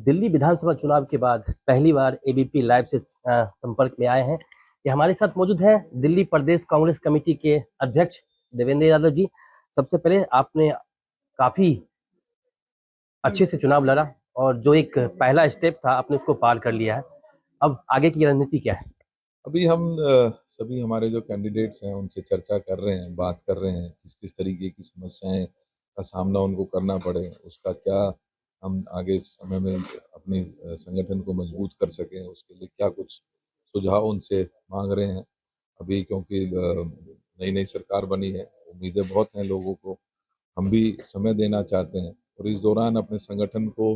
दिल्ली विधानसभा चुनाव के बाद पहली बार एबीपी लाइव से संपर्क में आए हैं। ये हमारे साथ मौजूद हैं दिल्ली प्रदेश कांग्रेस कमेटी के अध्यक्ष देवेंद्र यादव जी। सबसे पहले आपने काफी अच्छे से चुनाव लड़ा और जो एक पहला स्टेप था आपने उसको पार कर लिया है। अब आगे की रणनीति क्या है? अभी हम सभी हमारे जो कैंडिडेट्स हैं उनसे चर्चा कर रहे हैं, बात कर रहे हैं किस किस तरीके की समस्याएं का सामना उनको करना पड़े, उसका क्या हम आगे समय में अपने संगठन को मजबूत कर सकें, उसके लिए क्या कुछ सुझाव उनसे मांग रहे हैं। अभी क्योंकि नई नई सरकार बनी है, उम्मीदें बहुत हैं लोगों को, हम भी समय देना चाहते हैं और इस दौरान अपने संगठन को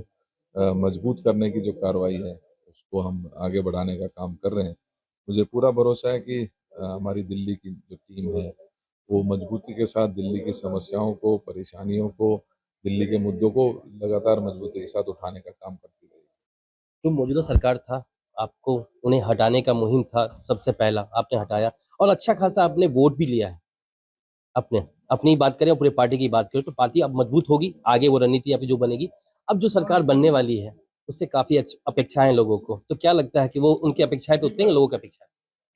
मजबूत करने की जो कार्रवाई है उसको हम आगे बढ़ाने का काम कर रहे हैं। मुझे पूरा भरोसा है कि हमारी दिल्ली की जो टीम है वो मजबूती के साथ दिल्ली की समस्याओं को, परेशानियों को, दिल्ली के मुद्दों को लगातार मजबूती के साथ उठाने का काम करती रहेगी। जो मौजूदा सरकार था, आपको उन्हें हटाने का मुहिम था, सबसे पहला आपने हटाया और अच्छा खासा आपने वोट भी लिया है। अपने अपनी बात करें और पूरे पार्टी की बात करें तो पार्टी अब मजबूत होगी, आगे वो रणनीति आपकी जो बनेगी। अब जो सरकार बनने वाली है उससे काफी अपेक्षाएं हैं लोगों को, तो क्या लगता है कि वो उनकी अपेक्षाएं पे उतरेंगे लोगों की अपेक्षाएं?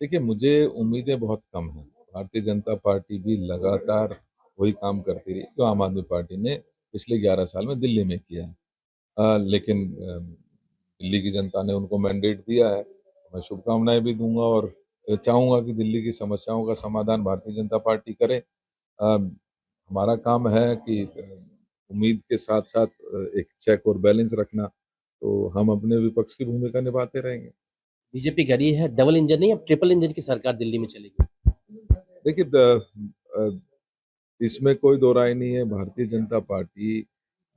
देखिए, मुझे उम्मीदें बहुत कम हैं। भारतीय जनता पार्टी भी लगातार वही काम करती रही जो आम आदमी पार्टी ने पिछले 11 साल में दिल्ली में किया है। लेकिन दिल्ली की जनता ने उनको मैंडेट दिया है। मैं शुभकामनाएं भी दूंगा और चाहूंगा कि दिल्ली की समस्याओं का समाधान भारतीय जनता पार्टी करे। हमारा काम है कि उम्मीद के साथ साथ एक चेक और बैलेंस रखना, तो हम अपने विपक्ष की भूमिका निभाते रहेंगे। बीजेपी कह रही है डबल इंजन नहीं, अब ट्रिपल इंजन की सरकार दिल्ली में चलेगी। देखिए, इसमें कोई दो राय नहीं है। भारतीय जनता पार्टी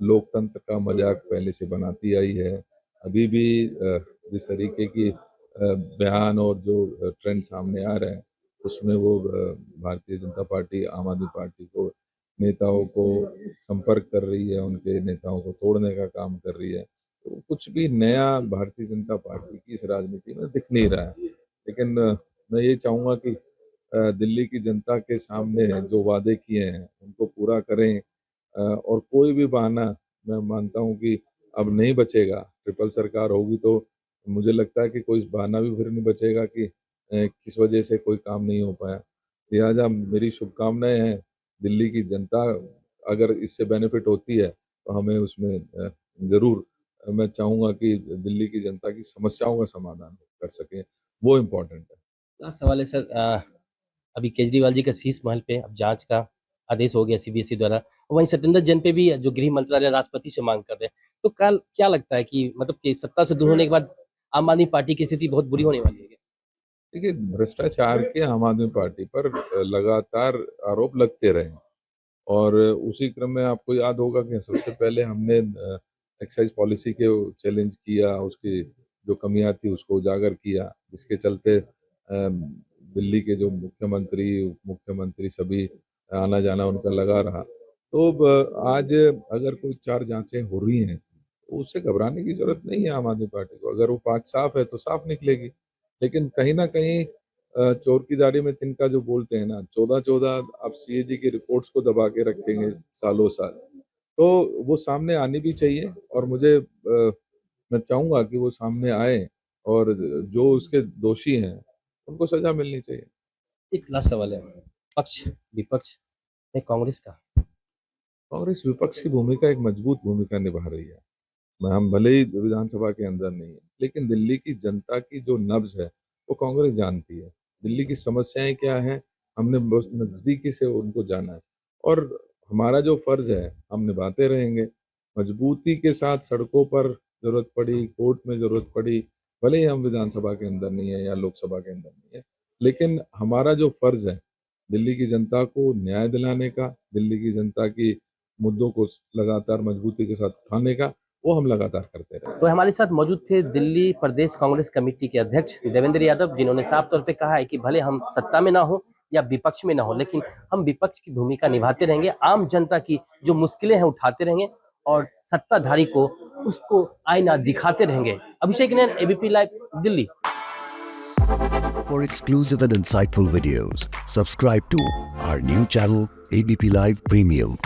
लोकतंत्र का मजाक पहले से बनाती आई है। अभी भी जिस तरीके की बयान और जो ट्रेंड सामने आ रहे हैं उसमें वो भारतीय जनता पार्टी आम आदमी पार्टी को नेताओं को संपर्क कर रही है, उनके नेताओं को तोड़ने का काम कर रही है। तो कुछ भी नया भारतीय जनता पार्टी की इस राजनीति में दिख नहीं रहा है। लेकिन मैं ये चाहूँगा कि दिल्ली की जनता के सामने जो वादे किए हैं उनको पूरा करें और कोई भी बहाना, मैं मानता हूँ कि अब नहीं बचेगा। ट्रिपल सरकार होगी तो मुझे लगता है कि कोई बहाना भी फिर नहीं बचेगा कि किस वजह से कोई काम नहीं हो पाया। लिहाजा मेरी शुभकामनाएं हैं। दिल्ली की जनता अगर इससे बेनिफिट होती है तो हमें उसमें ज़रूर, मैं चाहूँगा कि दिल्ली की जनता की समस्याओं का समाधान कर सकें, वो इम्पोर्टेंट है। लास्ट सवाल है सर, अभी केजरीवाल जी का शीश महल पे अब जांच का आदेश हो गया सीबीएसई द्वारा, वहीं सत्येंद्र जैन पे भी जो गृह मंत्रालय राष्ट्रपति से मांग कर रहे हैं, तो कल क्या लगता है कि मतलब कि सत्ता से दूर होने के बाद आम आदमी पार्टी की स्थिति बहुत बुरी होने वाली है? देखिए, भ्रष्टाचार के आम आदमी पार्टी पर लगातार आरोप लगते रहे और उसी क्रम में आपको याद होगा कि सबसे पहले हमने एक्साइज पॉलिसी के चैलेंज किया, उसकी जो कमियां थी उसको उजागर किया, जिसके चलते दिल्ली के जो मुख्यमंत्री, उप मुख्यमंत्री सभी आना जाना उनका लगा रहा। तो आज अगर कोई 4 जांचें हो रही हैं तो उससे घबराने की जरूरत नहीं है आम आदमी पार्टी को। अगर वो 5 साफ है तो साफ निकलेगी। लेकिन कहीं ना कहीं चोर की दाढ़ी में तिनका जो बोलते हैं ना, 14-14 आप सीएजी की रिपोर्ट्स को दबा के रखेंगे सालों साल, तो वो सामने आनी भी चाहिए और मैं चाहूंगा कि वो सामने आए और जो उसके दोषी हैं उनको सजा मिलनी चाहिए। एक लास्ट सवाल है, पक्ष विपक्ष में कांग्रेस का, कांग्रेस विपक्ष की भूमिका एक मजबूत भूमिका निभा रही है। हम भले ही विधानसभा के अंदर नहीं है, लेकिन दिल्ली की जनता की जो नब्ज है वो कांग्रेस जानती है। दिल्ली की समस्याएं क्या है हमने बहुत नज़दीकी से उनको जाना है और हमारा जो फर्ज है हम निभाते रहेंगे मजबूती के साथ। सड़कों पर जरूरत पड़ी, कोर्ट में जरूरत पड़ी, भले ही हम विधानसभा के अंदर नहीं है या लोकसभा के अंदर नहीं है, लेकिन हमारा जो फर्ज है दिल्ली की जनता को न्याय दिलाने का, दिल्ली की जनता की मुद्दों को लगातार मजबूती के साथ उठाने का, वो हम लगातार करते रहे। तो हमारे साथ मौजूद थे दिल्ली प्रदेश कांग्रेस कमेटी के अध्यक्ष देवेंद्र यादव, जिन्होंने साफ तौर पे कहा है कि भले हम सत्ता में ना हो या विपक्ष में ना हो, लेकिन हम विपक्ष की भूमिका निभाते रहेंगे, आम जनता की जो मुश्किलें हैं उठाते रहेंगे और सत्ताधारी को उसको आईना दिखाते रहेंगे। Abhishek Nain, ABP live, Delhi. For exclusive and insightful videos, subscribe to our new channel ABP Live Premium.